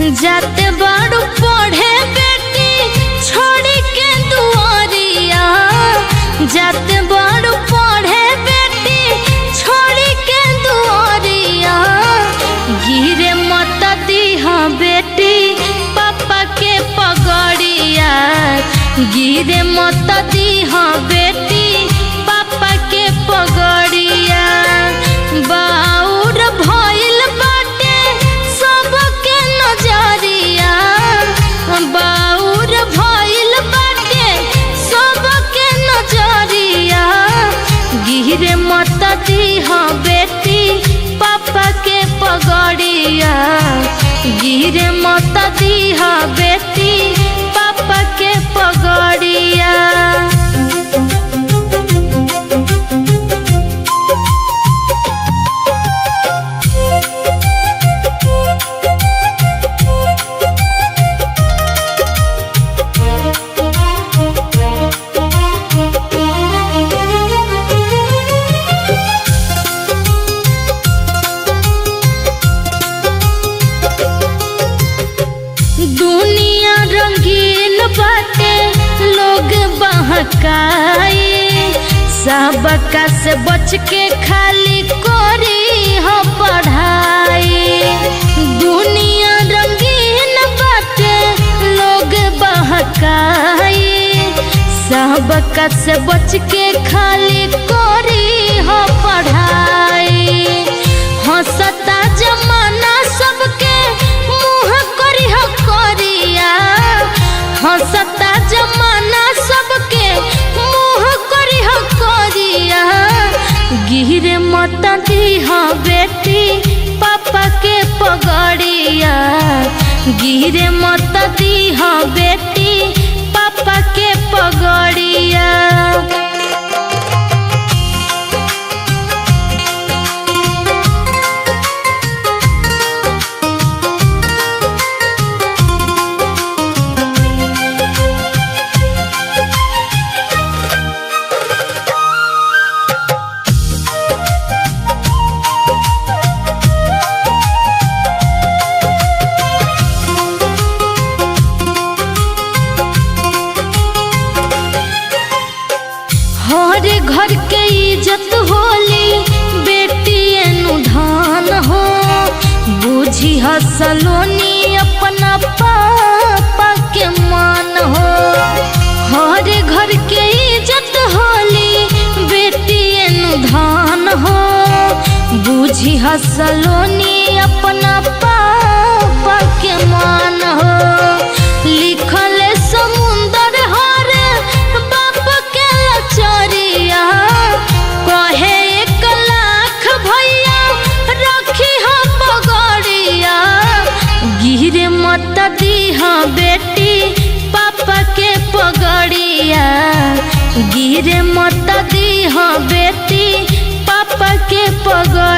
जाते बाड़ू पढ़े बेटी छोड़ी के दुआरिया, जाते बाड़ू पढ़े बेटी छोड़ी के दुआरिया। गिरे मत दीहा बेटी पापा के पगड़िया, गिरे मत दीहा बेटी पापा के पगड़िया। बाउर भइल बाटे सबके नजरिया, बाउर भइल बाटे सबके नजरिया। गिरे मत दीहा बेटी पापा के पगड़िया, गिरे मत दीहा बेटी पापा के पगड़िया। दुनिया रंगीन बाटे लोग बहकाई, सबका से बच के खाली करी हो पढ़ाई। दुनिया रंगीन बाटे लोग बहकाई, सबका से बच के खाली करी हो पढ़ाई। हंसता जमाना सबके मुँह करी हो करिया, हंसता जमाना सबके मुँह करी हो करिया। गिरे मत दीहा बेटी पापा के पगड़िया, गिरे मत दीहा बेटी पापा के पगड़िया। हर घर के इज्जत होली बेटी एनु धान हो, बुझी हसलोनी अपना पापा के मान हो। हर घर के इज्जत होली बेटी एनु धान हो, बुझी हसलोनी अपना पापा के मान हो। लिखल समुंदर हर बाप के लचरिया, कहे 1 लाख भैया रखी हो पगड़िया। गिरे मत दीहा बेटी पापा के पगड़िया, गिरे मत दीहा बेटी पापा के पगड़िया।